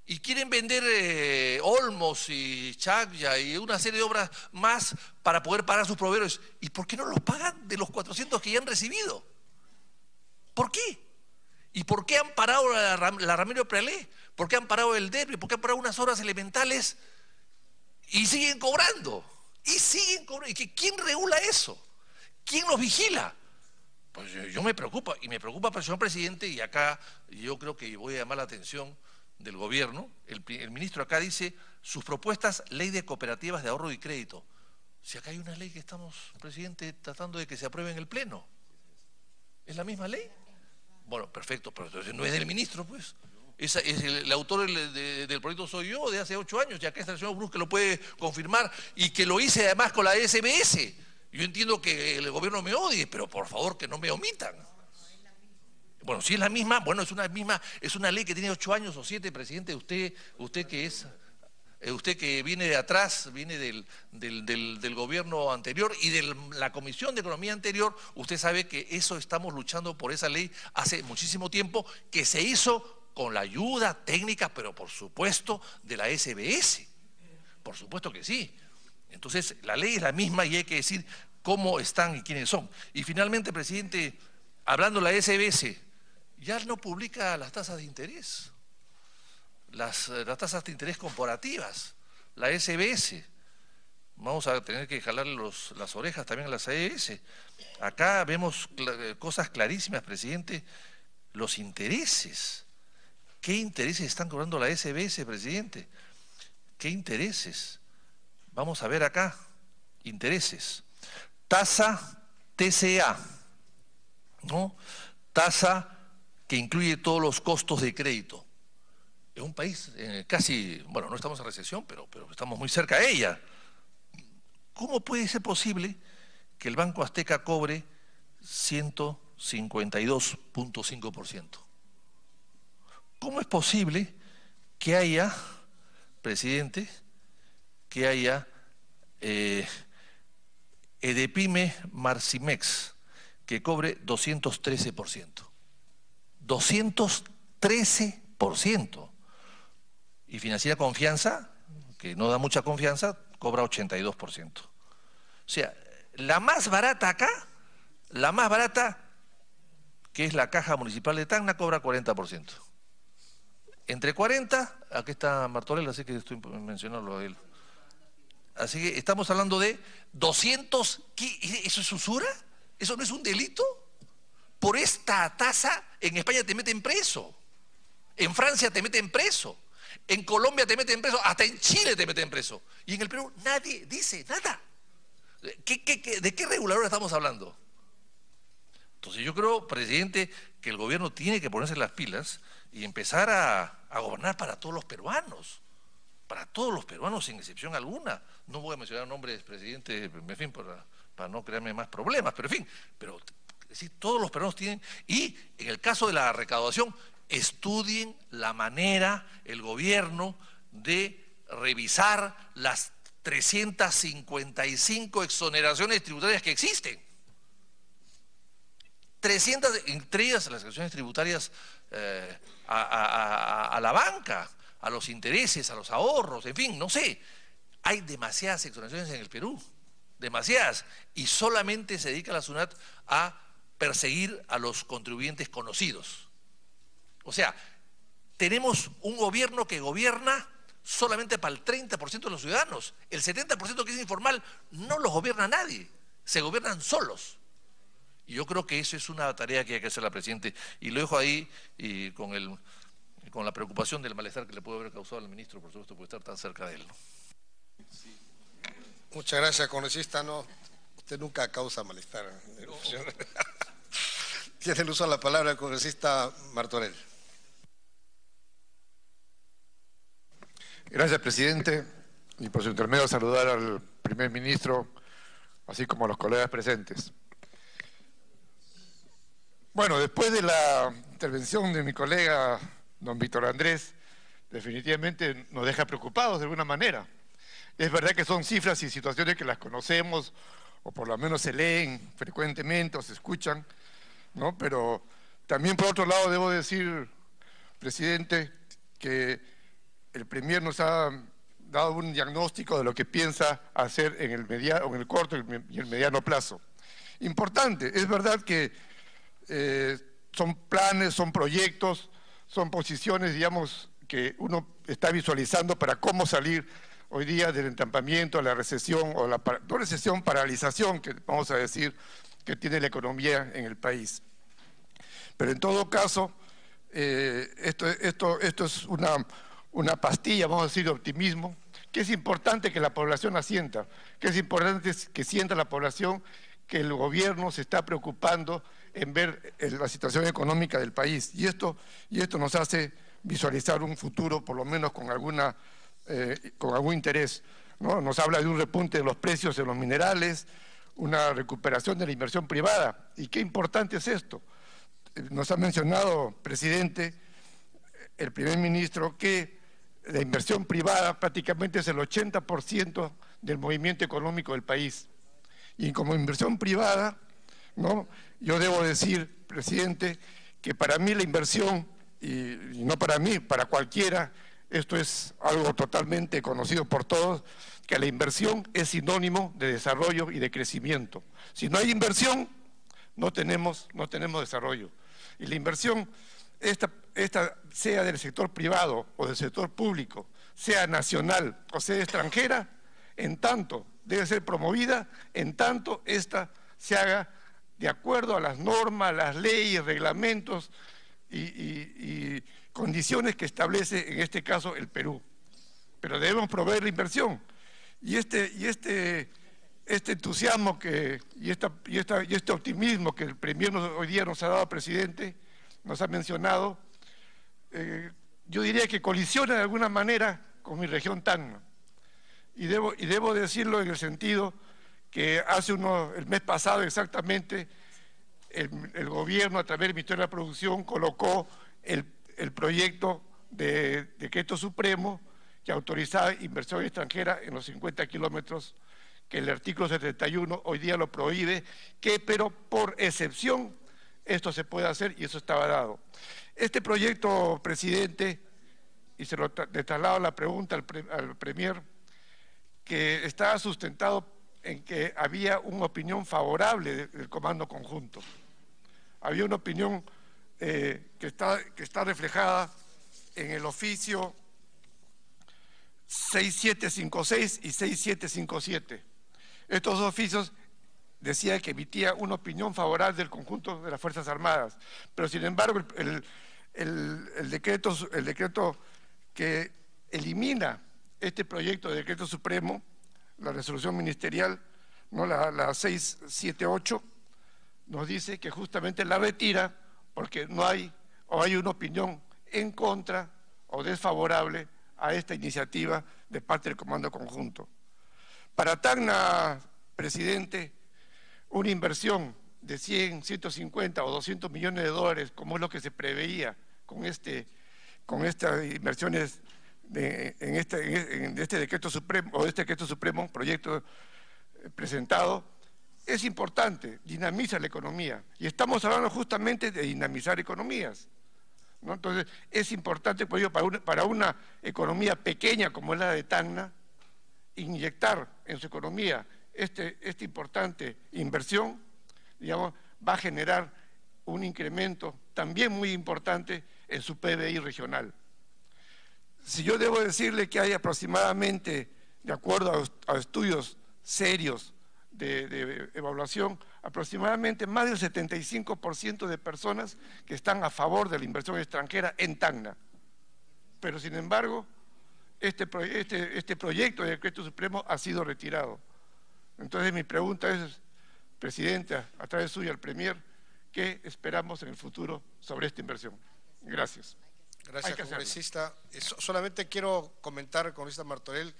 y quieren vender Olmos y Chacya y una serie de obras más para poder pagar a sus proveedores. ¿Y por qué no los pagan de los 400 que ya han recibido? ¿Por qué? ¿Y por qué han parado la Ramiro Prealé? ¿Por qué han parado el DERBE? ¿Por qué han parado unas obras elementales y siguen cobrando? Y siguen cobrando. ¿Y quién regula eso? ¿Quién los vigila? Pues yo me preocupa, y me preocupa, señor presidente, y acá yo creo que voy a llamar la atención del gobierno. El ministro acá dice, sus propuestas, ley de cooperativas de ahorro y crédito. Si acá hay una ley que estamos, presidente, tratando de que se apruebe en el Pleno. ¿Es la misma ley? Bueno, perfecto, pero entonces no es del ministro, pues. El autor del proyecto soy yo, de hace 8 años, ya que está el señor Bruce que lo puede confirmar, y que lo hice además con la SBS. Yo entiendo que el gobierno me odie, pero por favor que no me omitan. Bueno, si es la misma, bueno, es una ley que tiene 8 años o 7, presidente. Usted que viene de atrás, viene del gobierno anterior y de la Comisión de Economía anterior, usted sabe que eso estamos luchando por esa ley hace muchísimo tiempo, que se hizo con la ayuda técnica, pero por supuesto de la SBS. Por supuesto que sí. Entonces, la ley es la misma y hay que decir cómo están y quiénes son. Y finalmente, presidente, hablando de la SBS, ya no publica las tasas de interés, las tasas de interés corporativas, la SBS. Vamos a tener que jalarle las orejas también a la SBS. Acá vemos cosas clarísimas, presidente, los intereses. ¿Qué intereses están cobrando la SBS, presidente? ¿Qué intereses? Vamos a ver acá, intereses. Tasa TCA, ¿no? Tasa que incluye todos los costos de crédito. En un país casi, bueno, no estamos en recesión, pero estamos muy cerca de ella. ¿Cómo puede ser posible que el Banco Azteca cobre 152.5%? ¿Cómo es posible que haya, presidente, que haya Edepime Marcimex que cobre 213%? 213%. Y Financiera Confianza, que no da mucha confianza, cobra 82%. O sea, la más barata acá, la más barata, que es la Caja Municipal de Tacna, cobra 40%. Entre 40, aquí está Martorell, así que estoy mencionando a él. Así que estamos hablando de 200, ¿qué? ¿Eso es usura? ¿Eso no es un delito? Por esta tasa en España te meten preso, en Francia te meten preso, en Colombia te meten preso, hasta en Chile te meten preso. Y en el Perú nadie dice nada. ¿De qué regulador estamos hablando? Entonces yo creo, presidente, que el gobierno tiene que ponerse las pilas y empezar a gobernar para todos los peruanos sin excepción alguna. No voy a mencionar nombres, presidente, en fin, para no crearme más problemas, pero en fin, pero es decir, todos los peruanos tienen, y en el caso de la recaudación, estudien la manera, el gobierno, de revisar las 355 exoneraciones tributarias que existen. 300, entre ellas las exoneraciones tributarias a la banca, a los intereses, a los ahorros, en fin, no sé. Hay demasiadas exoneraciones en el Perú, demasiadas, y solamente se dedica la SUNAT a perseguir a los contribuyentes conocidos. O sea, tenemos un gobierno que gobierna solamente para el 30% de los ciudadanos. El 70% que es informal no los gobierna nadie, se gobiernan solos. Y yo creo que eso es una tarea que hay que hacer la presidente, y lo dejo ahí y con la preocupación del malestar que le puede haber causado al ministro, por supuesto, por estar tan cerca de él, ¿no? Muchas gracias, congresista. No, usted nunca causa malestar. No. Tiene el uso de la palabra el congresista Martorell. Gracias, presidente. Y por su intermedio saludar al primer ministro, así como a los colegas presentes. Bueno, después de la intervención de mi colega don Víctor Andrés, definitivamente nos deja preocupados de alguna manera. Es verdad que son cifras y situaciones que las conocemos, o por lo menos se leen frecuentemente o se escuchan, ¿no? Pero también por otro lado debo decir, presidente, que el Premier nos ha dado un diagnóstico de lo que piensa hacer en el corto y el mediano plazo. Importante, es verdad que son planes, son proyectos, son posiciones, digamos, que uno está visualizando para cómo salir hoy día del entampamiento, la recesión, o la no recesión, paralización, que vamos a decir, que tiene la economía en el país. Pero en todo caso, esto es una pastilla, vamos a decir, de optimismo, que es importante que la población asienta, que es importante que sienta la población que el gobierno se está preocupando en ver la situación económica del país. Y esto nos hace visualizar un futuro, por lo menos con algún interés, ¿no? Nos habla de un repunte de los precios de los minerales, una recuperación de la inversión privada. ¿Y qué importante es esto? Nos ha mencionado, presidente, el primer ministro, que la inversión privada prácticamente es el 80% del movimiento económico del país. Y como inversión privada, ¿no? Yo debo decir, presidente, que para mí la inversión, y no para mí, para cualquiera, esto es algo totalmente conocido por todos, que la inversión es sinónimo de desarrollo y de crecimiento. Si no hay inversión, no tenemos desarrollo. Y la inversión, esta sea del sector privado o del sector público, sea nacional o sea extranjera, en tanto debe ser promovida, en tanto esta se haga de acuerdo a las normas, las leyes, reglamentos y condiciones que establece en este caso el Perú. Pero debemos proveer la inversión. Y este entusiasmo y este optimismo que el Premier hoy día nos ha dado, presidente, nos ha mencionado, yo diría que colisiona de alguna manera con mi región Tacna. Y debo decirlo en el sentido que el mes pasado exactamente, el gobierno a través del Ministerio de la Producción colocó el proyecto de decreto supremo que autorizaba inversión extranjera en los 50 kilómetros, que el artículo 71 hoy día lo prohíbe, pero por excepción esto se puede hacer y eso estaba dado. Este proyecto, presidente, y le traslado la pregunta al Premier, que estaba sustentado en que había una opinión favorable del Comando Conjunto. Había una opinión que está reflejada en el oficio 6756 y 6757. Estos dos oficios decían que emitía una opinión favorable del conjunto de las Fuerzas Armadas, pero sin embargo el decreto que elimina este proyecto de decreto supremo, la resolución ministerial, ¿no? la 678, nos dice que justamente la retira porque hay una opinión en contra o desfavorable a esta iniciativa de parte del Comando Conjunto. Para Tacna, presidente, una inversión de 100, 150 o 200 millones de dólares, como es lo que se preveía con estas inversiones en este decreto supremo, proyecto presentado, es importante, dinamiza la economía. Y estamos hablando justamente de dinamizar economías, ¿no? Entonces, es importante para una economía pequeña como es la de Tacna, inyectar en su economía esta importante inversión, digamos, va a generar un incremento también muy importante en su PBI regional. Si yo debo decirle que hay aproximadamente, de acuerdo a estudios serios de evaluación, aproximadamente más del 75% de personas que están a favor de la inversión extranjera en Tacna. Pero sin embargo, este proyecto de decreto supremo ha sido retirado. Entonces mi pregunta es, presidenta, a través suya al Premier, ¿qué esperamos en el futuro sobre esta inversión? Gracias. Gracias, congresista. Solamente quiero comentar, congresista Martorell,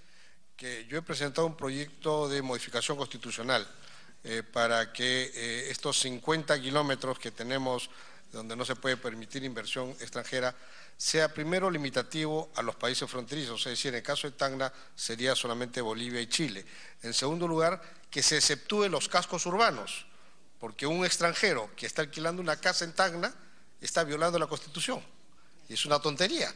que yo he presentado un proyecto de modificación constitucional para que estos 50 kilómetros que tenemos donde no se puede permitir inversión extranjera sea primero limitativo a los países fronterizos, es decir, en el caso de Tacna sería solamente Bolivia y Chile. En segundo lugar, que se exceptúe los cascos urbanos, porque un extranjero que está alquilando una casa en Tacna está violando la Constitución. Y es una tontería.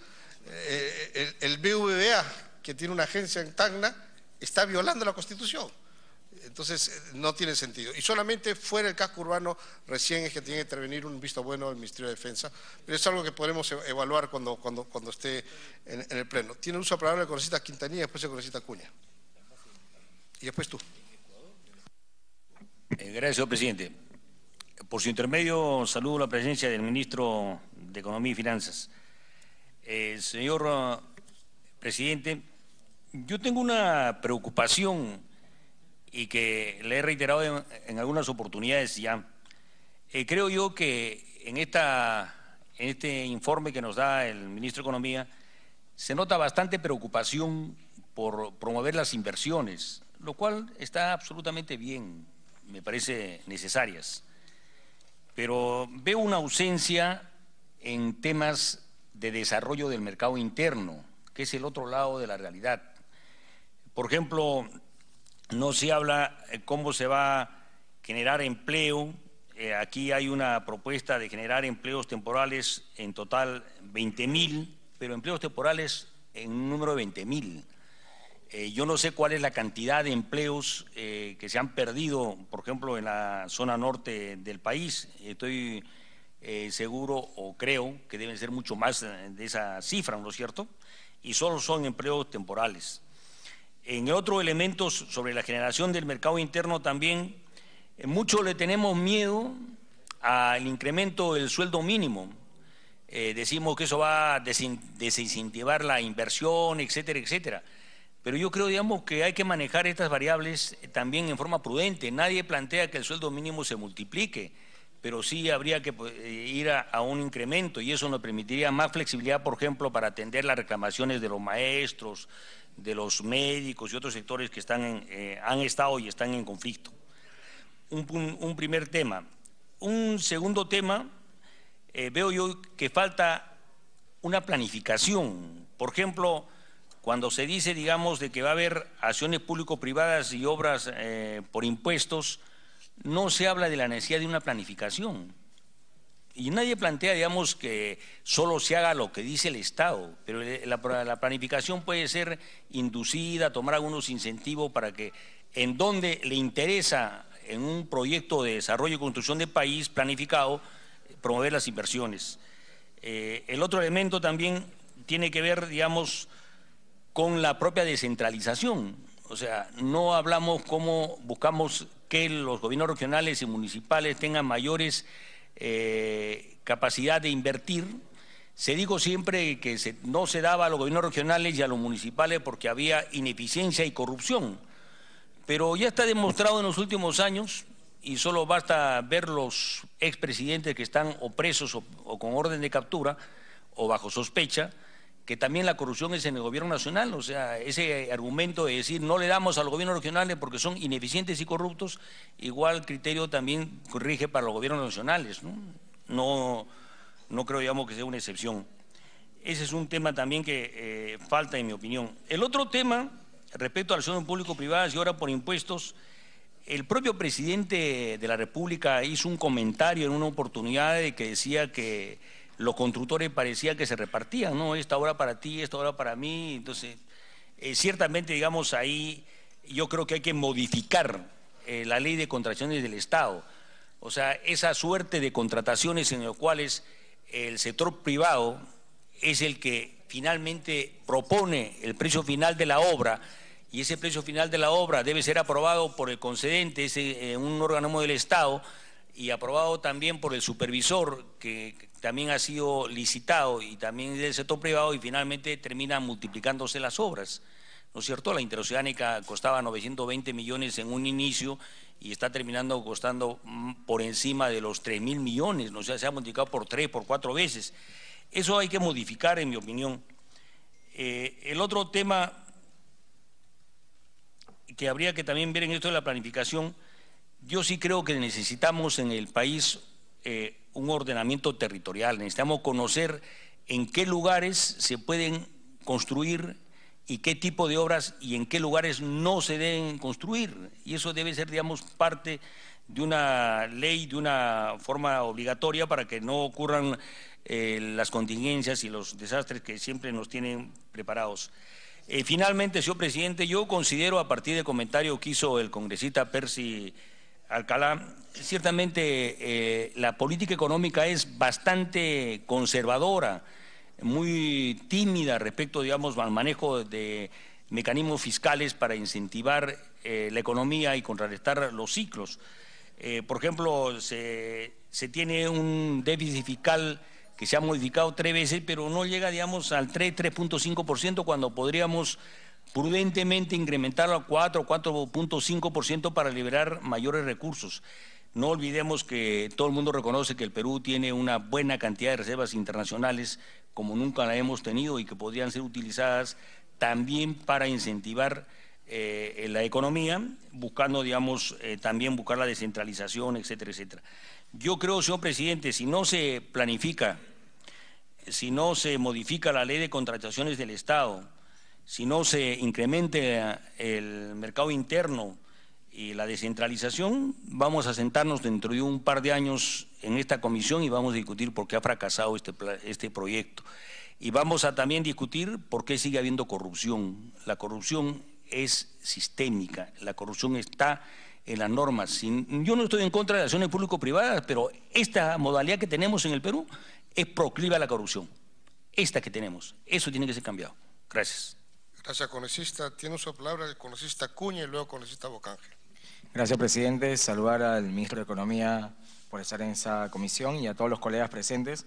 el BBVA, que tiene una agencia en Tacna, está violando la Constitución. Entonces, no tiene sentido. Y solamente fuera del casco urbano recién es que tiene que intervenir un visto bueno del Ministerio de Defensa, pero es algo que podremos evaluar cuando esté en el Pleno. Tiene uso de palabra el congresista Quintanilla, después el congresista Acuña. Y después tú. Gracias, señor presidente. Por su intermedio, saludo la presencia del ministro de Economía y Finanzas. Señor presidente, yo tengo una preocupación y que le he reiterado en algunas oportunidades ya. Creo yo que en este informe que nos da el ministro de Economía se nota bastante preocupación por promover las inversiones, lo cual está absolutamente bien, me parece necesarias. Pero veo una ausencia en temas de desarrollo del mercado interno, que es el otro lado de la realidad. Por ejemplo, no se habla cómo se va a generar empleo. Aquí hay una propuesta de generar empleos temporales, en total 20.000, pero empleos temporales en un número de 20.000. Yo no sé cuál es la cantidad de empleos que se han perdido, por ejemplo, en la zona norte del país. Estoy seguro o creo que deben ser mucho más de esa cifra, ¿no es cierto? Y solo son empleos temporales. En otros elementos sobre la generación del mercado interno también, mucho le tenemos miedo al incremento del sueldo mínimo. Decimos que eso va a desincentivar la inversión, etcétera, etcétera. Pero yo creo, digamos, que hay que manejar estas variables también en forma prudente. Nadie plantea que el sueldo mínimo se multiplique, pero sí habría que ir a un incremento y eso nos permitiría más flexibilidad, por ejemplo, para atender las reclamaciones de los maestros, de los médicos y otros sectores que han estado y están en conflicto. Un primer tema. Un segundo tema, veo yo que falta una planificación. Por ejemplo, cuando se dice, digamos, de que va a haber acciones público-privadas y obras por impuestos, no se habla de la necesidad de una planificación. Y nadie plantea, digamos, que solo se haga lo que dice el Estado, pero la planificación puede ser inducida, tomar algunos incentivos para que en donde le interesa en un proyecto de desarrollo y construcción de país planificado, promover las inversiones. El otro elemento también tiene que ver, digamos, con la propia descentralización. O sea, no hablamos cómo buscamos que los gobiernos regionales y municipales tengan mayores capacidad de invertir. Se dijo siempre que no se daba a los gobiernos regionales y a los municipales porque había ineficiencia y corrupción. Pero ya está demostrado en los últimos años, y solo basta ver los expresidentes que están o presos o con orden de captura o bajo sospecha, que también la corrupción es en el gobierno nacional. O sea, ese argumento de decir no le damos a los gobiernos regionales porque son ineficientes y corruptos, igual criterio también rige para los gobiernos nacionales, ¿no? No creo, digamos, que sea una excepción. Ese es un tema también que falta, en mi opinión. El otro tema, respecto a las acciones público-privadas y ahora por impuestos, el propio presidente de la República hizo un comentario en una oportunidad de que decía que los constructores parecía que se repartían, ¿no? Esta obra para ti, esta obra para mí. Entonces, ciertamente, digamos, ahí yo creo que hay que modificar la ley de contrataciones del Estado. O sea, esa suerte de contrataciones en las cuales el sector privado es el que finalmente propone el precio final de la obra, y ese precio final de la obra debe ser aprobado por el concedente, un órgano del Estado, y aprobado también por el supervisor, que también ha sido licitado y también del sector privado, y finalmente terminan multiplicándose las obras, ¿no es cierto? La interoceánica costaba 920 millones en un inicio y está terminando costando por encima de los 3.000 millones, ¿no? O sea, se ha multiplicado por 3, por 4 veces. Eso hay que modificar, en mi opinión. El otro tema que habría que también ver en esto de la planificación, yo sí creo que necesitamos en el país un ordenamiento territorial. Necesitamos conocer en qué lugares se pueden construir y qué tipo de obras y en qué lugares no se deben construir. Y eso debe ser, digamos, parte de una ley, de una forma obligatoria para que no ocurran las contingencias y los desastres que siempre nos tienen preparados. Finalmente, señor presidente, yo considero, a partir del comentario que hizo el congresista Percy Alcalá, ciertamente la política económica es bastante conservadora, muy tímida respecto, digamos, al manejo de mecanismos fiscales para incentivar la economía y contrarrestar los ciclos. Por ejemplo, se tiene un déficit fiscal que se ha modificado 3 veces, pero no llega, digamos, al 3.5% cuando podríamos prudentemente incrementarlo a 4 o 4.5% para liberar mayores recursos. No olvidemos que todo el mundo reconoce que el Perú tiene una buena cantidad de reservas internacionales como nunca la hemos tenido y que podrían ser utilizadas también para incentivar la economía, buscando, digamos, también buscar la descentralización, etcétera, etcétera. Yo creo, señor presidente, si no se planifica, si no se modifica la ley de contrataciones del Estado, si no se incremente el mercado interno y la descentralización, vamos a sentarnos dentro de un par de años en esta comisión y vamos a discutir por qué ha fracasado este proyecto. Y vamos a también discutir por qué sigue habiendo corrupción. La corrupción es sistémica, la corrupción está en las normas. Yo no estoy en contra de las acciones público-privadas, pero esta modalidad que tenemos en el Perú es proclive a la corrupción. Esta que tenemos, eso tiene que ser cambiado. Gracias. Gracias, congresista. Tiene su palabra el congresista Acuña y luego el congresista Bocángel. Gracias, presidente. Saludar al ministro de Economía por estar en esa comisión y a todos los colegas presentes.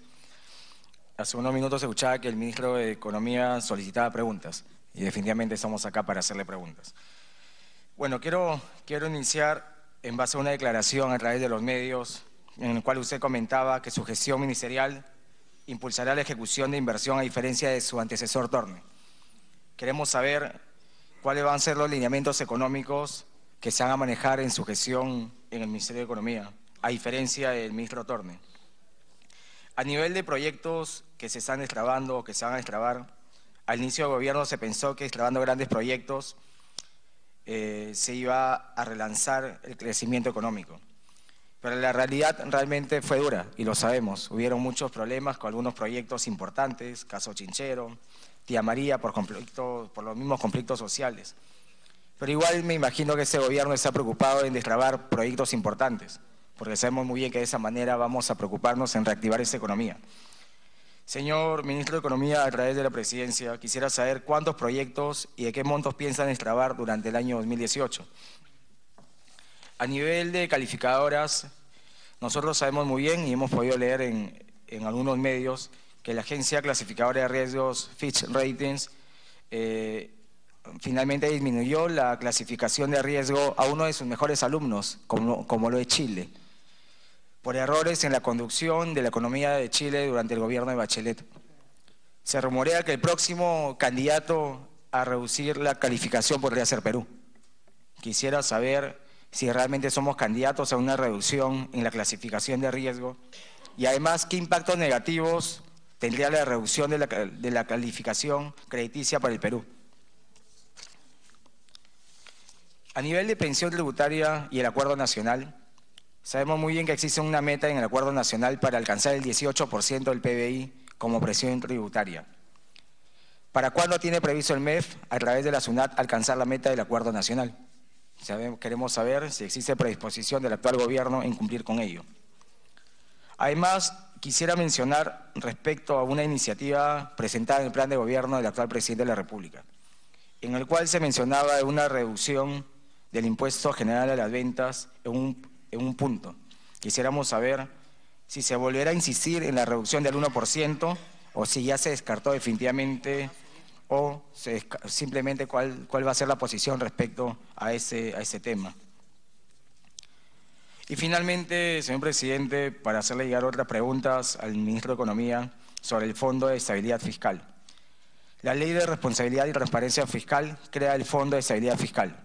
Hace unos minutos escuchaba que el ministro de Economía solicitaba preguntas y definitivamente estamos acá para hacerle preguntas. Bueno, quiero iniciar en base a una declaración a través de los medios en el cual usted comentaba que su gestión ministerial impulsará la ejecución de inversión a diferencia de su antecesor Torne. Queremos saber cuáles van a ser los lineamientos económicos que se van a manejar en su gestión en el Ministerio de Economía, a diferencia del ministro Torne. A nivel de proyectos que se están destrabando o que se van a destrabar, al inicio del gobierno se pensó que destrabando grandes proyectos se iba a relanzar el crecimiento económico. Pero la realidad realmente fue dura y lo sabemos. Hubieron muchos problemas con algunos proyectos importantes, caso Chinchero, Tía María, por los mismos conflictos sociales. Pero igual me imagino que este gobierno está preocupado en destrabar proyectos importantes, porque sabemos muy bien que de esa manera vamos a preocuparnos en reactivar esta economía. Señor ministro de Economía, a través de la presidencia, quisiera saber cuántos proyectos y de qué montos piensan destrabar durante el año 2018. A nivel de calificadoras, nosotros sabemos muy bien y hemos podido leer en algunos medios que la agencia clasificadora de riesgos Fitch Ratings finalmente disminuyó la clasificación de riesgo a uno de sus mejores alumnos, como lo es Chile, por errores en la conducción de la economía de Chile durante el gobierno de Bachelet. Se rumorea que el próximo candidato a reducir la calificación podría ser Perú. Quisiera saber si realmente somos candidatos a una reducción en la clasificación de riesgo y además qué impactos negativos tendría la reducción de la calificación crediticia para el Perú. A nivel de pensión tributaria y el acuerdo nacional, sabemos muy bien que existe una meta en el acuerdo nacional para alcanzar el 18% del PBI como presión tributaria. ¿Para cuándo tiene previsto el MEF, a través de la SUNAT, alcanzar la meta del acuerdo nacional? Queremos saber si existe predisposición del actual gobierno en cumplir con ello. Además, quisiera mencionar respecto a una iniciativa presentada en el plan de gobierno del actual presidente de la República, en el cual se mencionaba una reducción del impuesto general a las ventas en un punto. Quisiéramos saber si se volverá a insistir en la reducción del 1% o si ya se descartó definitivamente o simplemente cuál va a ser la posición respecto a ese tema. Y finalmente, señor presidente, para hacerle llegar otras preguntas al ministro de Economía sobre el Fondo de Estabilidad Fiscal. La Ley de Responsabilidad y Transparencia Fiscal crea el Fondo de Estabilidad Fiscal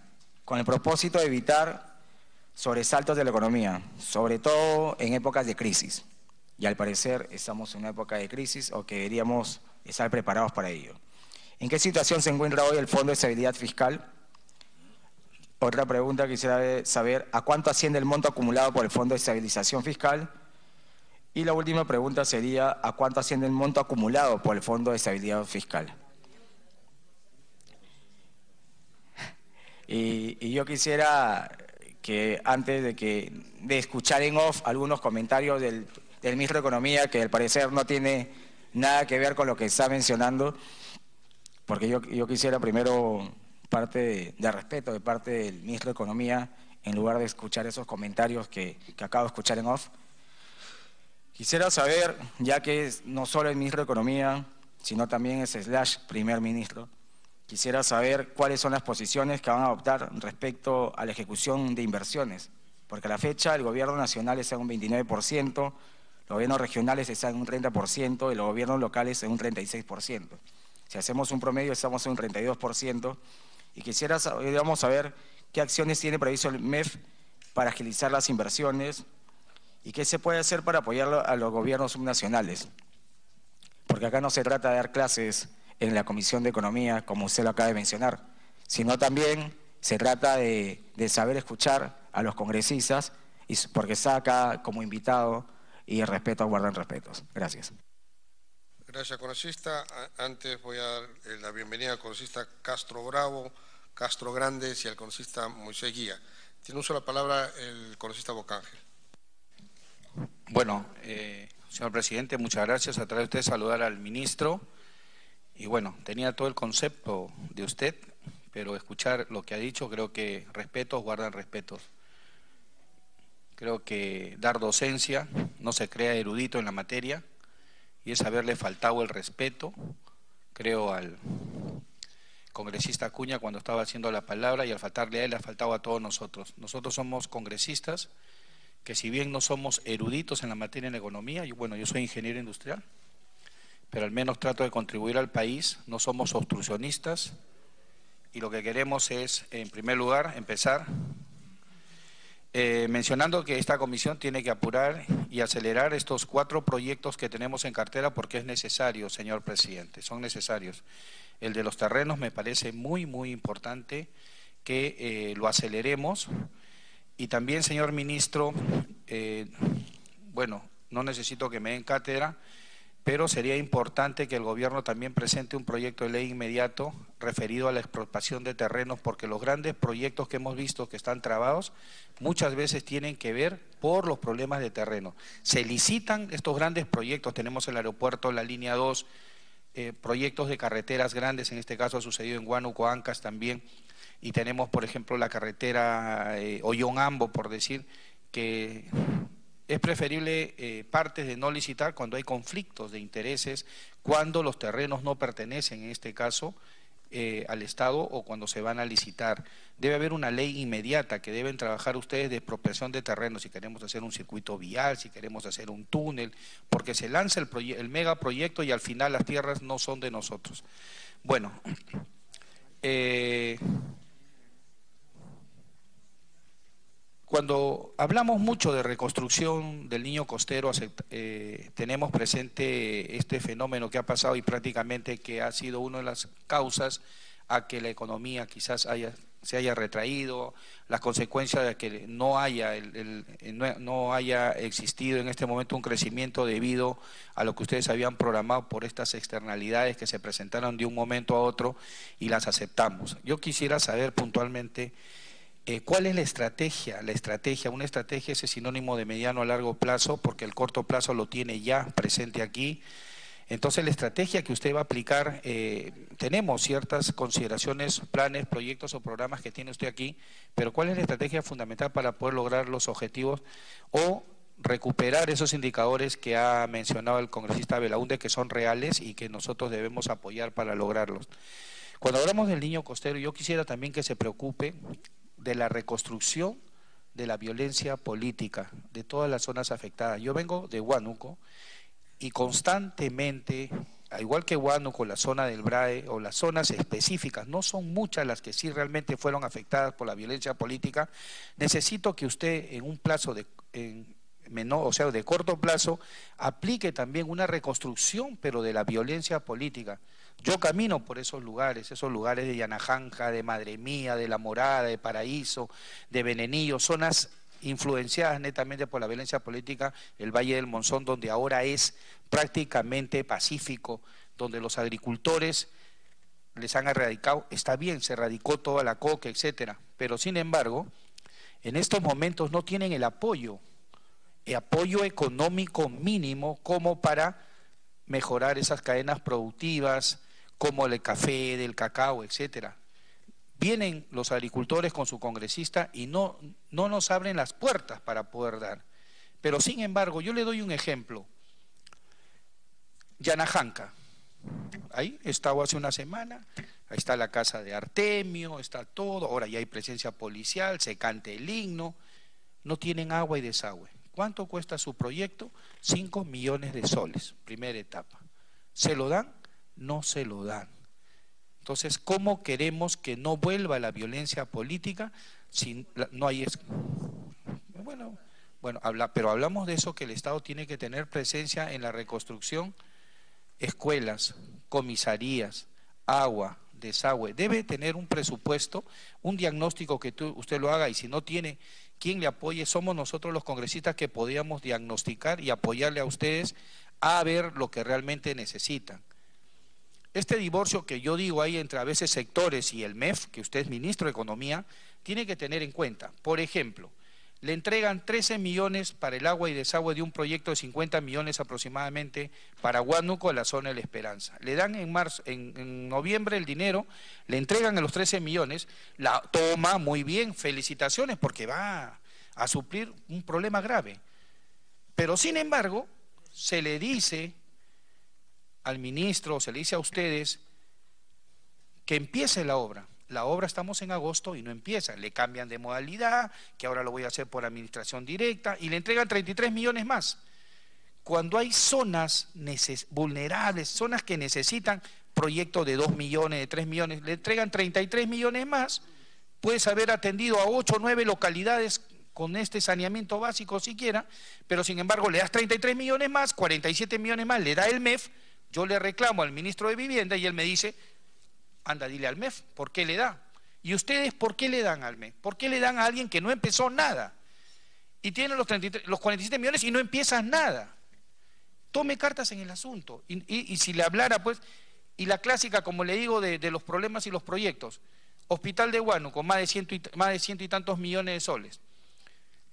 con el propósito de evitar sobresaltos de la economía, sobre todo en épocas de crisis. Y al parecer estamos en una época de crisis o que deberíamos estar preparados para ello. ¿En qué situación se encuentra hoy el Fondo de Estabilidad Fiscal? Otra pregunta quisiera saber, ¿a cuánto asciende el monto acumulado por el Fondo de Estabilización Fiscal? Y la última pregunta sería, ¿a cuánto asciende el monto acumulado por el Fondo de Estabilidad Fiscal? Y yo quisiera que antes de escuchar en off algunos comentarios del ministro de Economía, que al parecer no tiene nada que ver con lo que está mencionando, porque yo quisiera primero parte de respeto de parte del ministro de Economía, en lugar de escuchar esos comentarios que acabo de escuchar en off. Quisiera saber, ya que es no solo el ministro de Economía, sino también es / primer ministro, quisiera saber cuáles son las posiciones que van a adoptar respecto a la ejecución de inversiones, porque a la fecha el gobierno nacional está en un 29%, los gobiernos regionales están en un 30% y los gobiernos locales en un 36%. Si hacemos un promedio estamos en un 32%, y quisiera saber qué acciones tiene previsto el MEF para agilizar las inversiones y qué se puede hacer para apoyar a los gobiernos subnacionales. Porque acá no se trata de dar clases en la Comisión de Economía, como usted lo acaba de mencionar, sino también se trata de saber escuchar a los congresistas, porque está acá como invitado y el respeto guardan respetos. Gracias. Gracias, congresista. Antes voy a dar la bienvenida al congresista Castro Bravo, Castro Grandes y al congresista Moisés Guía. Tiene uso la palabra el congresista Bocángel. Bueno, señor presidente, muchas gracias. A través de usted saludar al ministro. Y bueno, tenía todo el concepto de usted, pero escuchar lo que ha dicho, creo que respetos guardan respetos. Creo que dar docencia no se crea erudito en la materia, y es haberle faltado el respeto, creo, al congresista Acuña cuando estaba haciendo la palabra, y al faltarle a él, le ha faltado a todos nosotros. Nosotros somos congresistas que, si bien no somos eruditos en la materia en economía, yo soy ingeniero industrial, pero al menos trato de contribuir al país, no somos obstruccionistas, y lo que queremos es, en primer lugar, empezar mencionando que esta comisión tiene que apurar y acelerar estos 4 proyectos que tenemos en cartera, porque es necesario, señor presidente, son necesarios. El de los terrenos me parece muy, muy importante que lo aceleremos. Y también, señor ministro, no necesito que me den cátedra, pero sería importante que el gobierno también presente un proyecto de ley inmediato referido a la expropiación de terrenos, porque los grandes proyectos que hemos visto que están trabados muchas veces tienen que ver por los problemas de terreno. Se licitan estos grandes proyectos, tenemos el aeropuerto, la línea 2, proyectos de carreteras grandes, en este caso ha sucedido en Huánuco, Ancash también, y tenemos, por ejemplo, la carretera Ollón-Ambo, por decir, que es preferible partes de no licitar cuando hay conflictos de intereses, cuando los terrenos no pertenecen, en este caso, al Estado, o cuando se van a licitar. Debe haber una ley inmediata que deben trabajar ustedes de expropiación de terrenos, si queremos hacer un circuito vial, si queremos hacer un túnel, porque se lanza el megaproyecto y al final las tierras no son de nosotros. Bueno, cuando hablamos mucho de reconstrucción del niño costero, tenemos presente este fenómeno que ha pasado y prácticamente que ha sido una de las causas a que la economía quizás se haya retraído, las consecuencias de que no haya existido en este momento un crecimiento debido a lo que ustedes habían programado por estas externalidades que se presentaron de un momento a otro y las aceptamos. Yo quisiera saber puntualmente ¿cuál es la estrategia? Una estrategia es sinónimo de mediano a largo plazo, porque el corto plazo lo tiene ya presente aquí. Entonces, la estrategia que usted va a aplicar, tenemos ciertas consideraciones, planes, proyectos o programas que tiene usted aquí, pero ¿cuál es la estrategia fundamental para poder lograr los objetivos o recuperar esos indicadores que ha mencionado el congresista Belaúnde, que son reales y que nosotros debemos apoyar para lograrlos? Cuando hablamos del niño costero, yo quisiera también que se preocupe de la reconstrucción de la violencia política de todas las zonas afectadas. Yo vengo de Huánuco y constantemente, al igual que Huánuco, la zona del BRAE o las zonas específicas, no son muchas las que sí realmente fueron afectadas por la violencia política. Necesito que usted en un plazo de corto plazo, aplique también una reconstrucción, pero de la violencia política, Yo camino por esos lugares de Yanajanja, de Madre Mía, de La Morada, de Paraíso, de Venenillo, zonas influenciadas netamente por la violencia política, el Valle del Monzón, donde ahora es prácticamente pacífico, donde los agricultores les han erradicado, está bien, se erradicó toda la coca, etcétera, pero sin embargo, en estos momentos no tienen el apoyo económico mínimo como para mejorar esas cadenas productivas, como el café, del cacao, etcétera. Vienen los agricultores con su congresista y no nos abren las puertas para poder dar. Pero sin embargo, yo le doy un ejemplo. Yanajanca, ahí he estado hace una semana, ahí está la casa de Artemio, está todo, ahora ya hay presencia policial, se canta el himno, no tienen agua y desagüe. ¿Cuánto cuesta su proyecto? 5 millones de soles, primera etapa. ¿Se lo dan? No se lo dan. Entonces, ¿cómo queremos que no vuelva la violencia política si no hay... pero hablamos de eso, que el Estado tiene que tener presencia en la reconstrucción, escuelas, comisarías, agua, desagüe. Debe tener un presupuesto, un diagnóstico que usted lo haga, y si no tiene quien le apoye, somos nosotros los congresistas que podríamos diagnosticar y apoyarle a ustedes a ver lo que realmente necesitan. Este divorcio que yo digo ahí entre a veces sectores y el MEF, que usted es ministro de Economía, tiene que tener en cuenta. Por ejemplo, le entregan 13 millones para el agua y desagüe de un proyecto de 50 millones aproximadamente para Huánuco, la zona de La Esperanza. Le dan en noviembre el dinero, le entregan a los 13 millones, la toma muy bien, felicitaciones, porque va a suplir un problema grave. Pero sin embargo, se le dice al ministro, se le dice a ustedes que empiece la obra. La obra estamos en agosto y no empieza, le cambian de modalidad, que ahora lo voy a hacer por administración directa, y le entregan 33 millones más. Cuando hay zonas vulnerables, zonas que necesitan proyectos de 2 millones, de 3 millones, le entregan 33 millones más, puedes haber atendido a 8 o 9 localidades con este saneamiento básico siquiera, pero sin embargo le das 33 millones más, 47 millones más, le da el MEF. Yo le reclamo al ministro de Vivienda y él me dice, anda, dile al MEF, ¿por qué le da? ¿Y ustedes por qué le dan al MEF? ¿Por qué le dan a alguien que no empezó nada? Y tiene los 47 millones y no empieza nada. Tome cartas en el asunto. Y si le hablara, pues, y la clásica, como le digo, de los problemas y los proyectos. Hospital de Huánuco, con más de ciento y tantos millones de soles.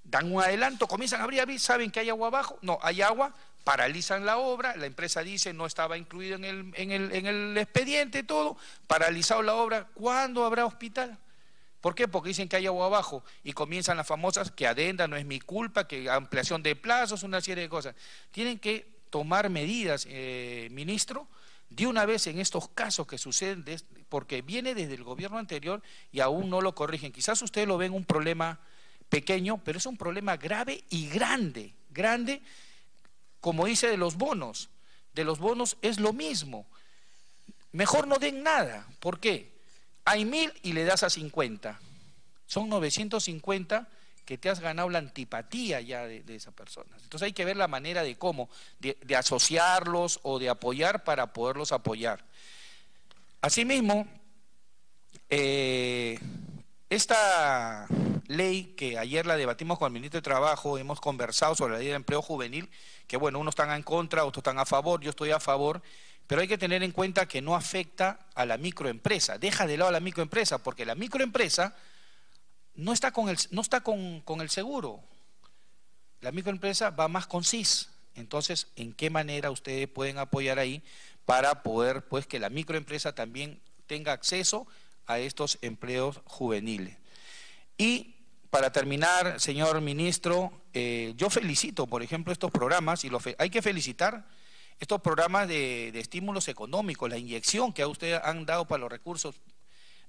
Dan un adelanto, comienzan a abrir, ¿saben que hay agua abajo? No, hay agua, paralizan la obra, la empresa dice no estaba incluido en el expediente, todo, paralizado la obra. ¿Cuándo habrá hospital? ¿Por qué? Porque dicen que hay agua abajo y comienzan las famosas que adenda, no es mi culpa, que ampliación de plazos, una serie de cosas. Tienen que tomar medidas, ministro, de una vez en estos casos que suceden, porque viene desde el gobierno anterior y aún no lo corrigen. Quizás ustedes lo ven un problema pequeño, pero es un problema grave y grande, como dice de los bonos es lo mismo. Mejor no den nada. ¿Por qué? Hay 1000 y le das a 50. Son 950 que te has ganado la antipatía ya de esa persona. Entonces hay que ver la manera de cómo, de asociarlos o de apoyar para poderlos apoyar. Asimismo, esta ley que ayer la debatimos con el ministro de Trabajo, hemos conversado sobre la ley de empleo juvenil, que bueno, unos están en contra, otros están a favor, yo estoy a favor, pero hay que tener en cuenta que no afecta a la microempresa, deja de lado a la microempresa, porque la microempresa no está con el seguro, la microempresa va más con CIS. Entonces, ¿en qué manera ustedes pueden apoyar ahí para poder, pues, que la microempresa también tenga acceso a estos empleos juveniles? Y para terminar, señor ministro, yo felicito, por ejemplo, estos programas, y hay que felicitar estos programas de estímulos económicos, la inyección que a ustedes han dado para los recursos,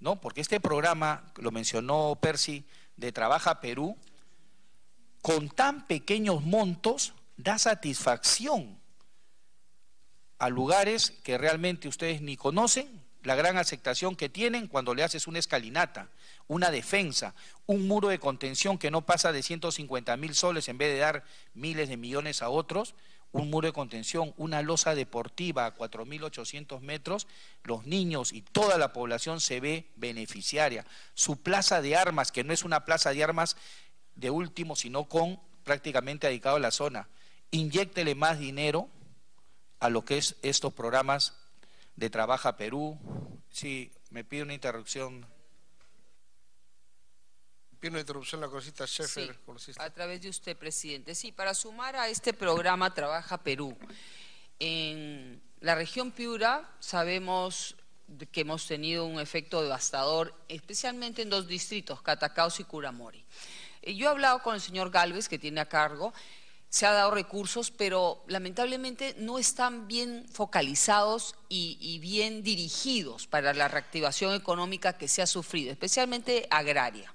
¿no? Porque este programa, lo mencionó Percy, de Trabaja Perú, con tan pequeños montos, da satisfacción a lugares que realmente ustedes ni conocen, la gran aceptación que tienen cuando le haces una escalinata, una defensa, un muro de contención que no pasa de 150.000 soles en vez de dar miles de millones a otros, un muro de contención, una losa deportiva a 4.800 metros, los niños y toda la población se ve beneficiaria. Su plaza de armas, que no es una plaza de armas de último, sino con prácticamente dedicado a la zona. Inyéctele más dinero a lo que es estos programas de Trabaja Perú. Sí, me pide una interrupción. Pide una interrupción la congresista Schaeffer. Sí, congresista. a través de usted, presidente. Sí, para sumar a este programa Trabaja Perú. En la región Piura sabemos que hemos tenido un efecto devastador, especialmente en 2 distritos, Catacaos y Curamori. Yo he hablado con el señor Gálvez, que tiene a cargo, se ha dado recursos, pero lamentablemente no están bien focalizados y bien dirigidos para la reactivación económica que se ha sufrido, especialmente agraria.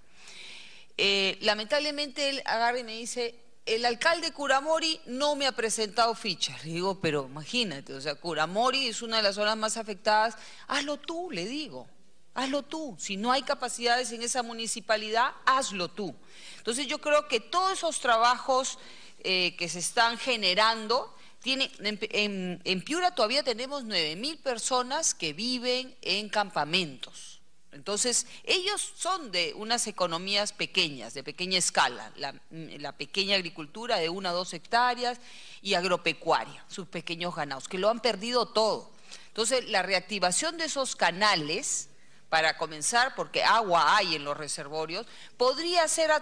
Lamentablemente él agarra y me dice, el alcalde Curamori no me ha presentado fichas. Le digo, pero imagínate, o sea, Curamori es una de las zonas más afectadas, hazlo tú, le digo. Hazlo tú, si no hay capacidades en esa municipalidad, hazlo tú. Entonces yo creo que todos esos trabajos que se están generando, en Piura todavía tenemos 9.000 personas que viven en campamentos. Entonces ellos son de unas economías pequeñas, de pequeña escala, la pequeña agricultura de 1 a 2 hectáreas y agropecuaria, sus pequeños ganados, que lo han perdido todo. Entonces la reactivación de esos canales, para comenzar, porque agua hay en los reservorios, podría ser a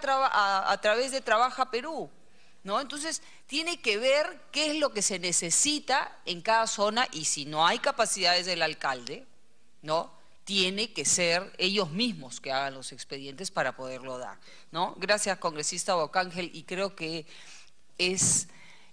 través de Trabaja Perú, ¿no? Entonces, tiene que ver qué es lo que se necesita en cada zona y si no hay capacidades del alcalde, ¿no? Tiene que ser ellos mismos que hagan los expedientes para poderlo dar, ¿no? Gracias, congresista Bocángel, y creo que es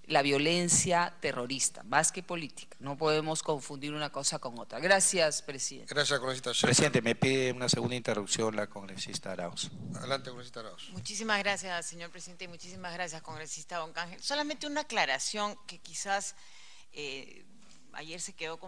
la violencia terrorista, más que política. No podemos confundir una cosa con otra. Gracias, presidente. Gracias, congresista Schaeffer. Presidente, me pide una segunda interrupción la congresista Arauz. Adelante, congresista Arauz. Muchísimas gracias, señor presidente, y muchísimas gracias, congresista Bocángel. Solamente una aclaración que quizás ayer se quedó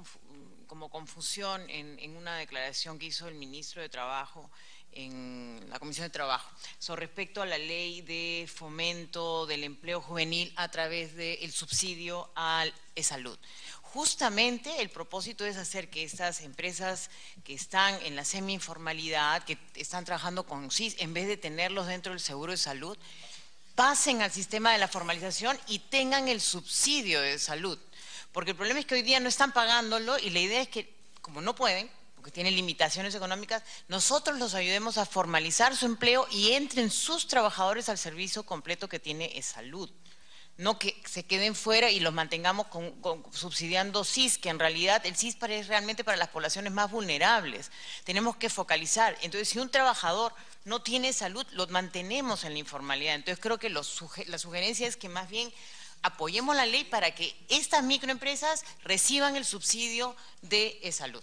como confusión en una declaración que hizo el ministro de Trabajo en la Comisión de Trabajo, respecto a la ley de fomento del empleo juvenil a través del subsidio al e-salud. Justamente el propósito es hacer que estas empresas que están en la semi-informalidad, que están trabajando con SIS, en vez de tenerlos dentro del seguro de salud, pasen al sistema de la formalización y tengan el subsidio de salud. Porque el problema es que hoy día no están pagándolo y la idea es que, como no pueden, porque tienen limitaciones económicas, nosotros los ayudemos a formalizar su empleo y entren sus trabajadores al servicio completo que tiene e-salud. No que se queden fuera y los mantengamos subsidiando SIS, que en realidad el SIS es realmente para las poblaciones más vulnerables. Tenemos que focalizar. Entonces, si un trabajador no tiene salud, lo mantenemos en la informalidad. Entonces, creo que la sugerencia es que más bien apoyemos la ley para que estas microempresas reciban el subsidio de e-salud.